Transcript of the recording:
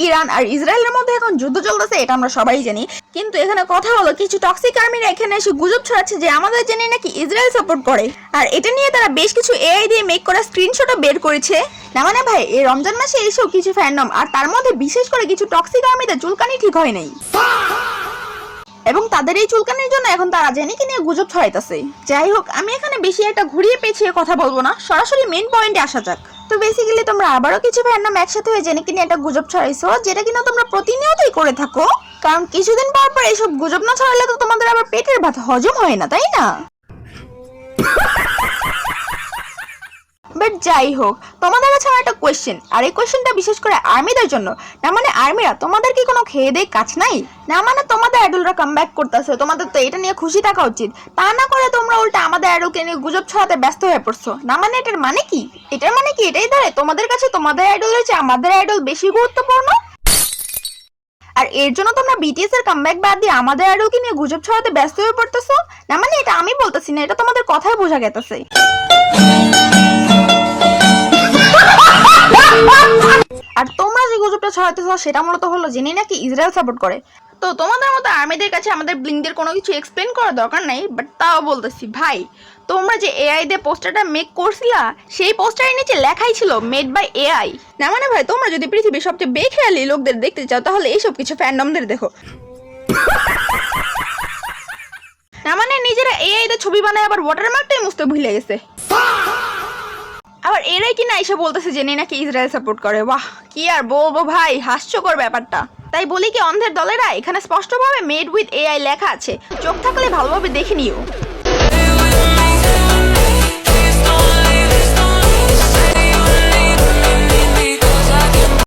Iran আর ইসরায়েলের মধ্যে এখন যুদ্ধ চলতেছে, এটা আমরা সবাই জানি। কিন্তু এখানে কথা হলো কিছু টক্সিক আর্মিরা এখানে এসে গুজব ছড়াচ্ছে যে আমাদের জেনে নাকি ইসরায়েল সাপোর্ট করে, আর এটা নিয়ে তারা বেশ কিছু এআই দিয়ে মেক করা স্ক্রিনশটও বের করেছে। না মানে ভাই, এই রমজান মাসে এসেও কিছু ফ্যান্ডম, আর তার মধ্যে বিশেষ করে কিছু টক্সিক আর্মিদের চুলকানি ঠিক হয় নাই, এবং তাদের এই চুলকানির জন্য এখন তারা জেনে কি নিয়ে গুজব ছড়াইতেছে। যাই হোক, আমি এখানে বেশি একটা ঘুরিয়ে পেঁচিয়ে কথা বলবো না, সরাসরি মেইন পয়েন্টে আসা যাক। তো বেসিক্যালি তোমরা আবারও কিছু ফ্যান্ডম একসাথে হয়ে জেনে কিনে একটা গুজব ছড়াইছো, যেটা কিনা তোমরা প্রতিনিয়তই করে থাকো। কারণ কিছুদিন পর পর এইসব গুজব না ছড়ালে তো তোমাদের আবার পেটের ভাত হজম হয় না, তাই না? বাট যাই হোক, তোমাদের কাছে আমার একটা কোয়েশ্চেন, আর এই কোয়েশ্চেনটা বিশেষ করে আর্মিদের জন্য। না মানে আর্মিরা, তোমাদের কি কোনো খেয়ে দেয়ে কাজ নাই? না মানে তোমাদের আইডলরা কামব্যাক করতেছে, তোমাদের তো এটা নিয়ে খুশি থাকা উচিত। তা না করে তোমরা উল্টা আমাদের আইডলকে নিয়ে গুজব ছড়াতে ব্যস্ত হয়ে পড়ছো। না মানে এটার মানে কি? এটার মানে কি এটাই দাঁড়ায় তোমাদের কাছে তোমাদের আইডলের চেয়ে আমাদের আইডল বেশি গুরুত্বপূর্ণ? আর এর জন্য তোমরা বিটিএস এর কামব্যাক বাদ দিয়ে আমাদের আইডলকে নিয়ে গুজব ছড়াতে ব্যস্ত হয়ে পড়তেছো? না মানে এটা আমি বলতেছি না, এটা তোমাদের কথায় বোঝা গেছে। আর তোমরা যে গুজবটা ছড়াইতেছ সেটা মূলত হলো জেনে নাকি ইসরায়েল সাপোর্ট করে। তো তোমাদের মতো আর্মিদের কাছে আমাদের ব্লিঙ্কদের কোনো কিছু এক্সপ্লেন করার দরকার নাই, বাট তাও বলতেছি ভাই, তোমরা যে এআই দিয়ে পোস্টারটা মেক করছিলা, সেই পোস্টারের নিচে লেখাই ছিল মেড বাই এআই। না মানে ভাই, তোমরা যদি পৃথিবীর সবচেয়ে বেখেয়ালি লোকদের দেখতে চাও তাহলে এইসব কিছু ফ্যান্ডমদের দেখো। না মানে নিজেরা এআই দিয়ে ছবি বানায় আবার ওয়াটারমার্কটাই মুছতে ভুলে গেছে। আবার এরাই কিনা এসে বলতেছে যে নাকি ইসরায়েল সাপোর্ট করে। বাহ, কি আর বলবো ভাই, হাস্যকর ব্যাপারটা। তাই বলি কি, অন্ধের দলেরা, এখানে স্পষ্টভাবে মেড উইথ এআই লেখা আছে, চোখ থাকলে ভালোভাবে দেখে নিও।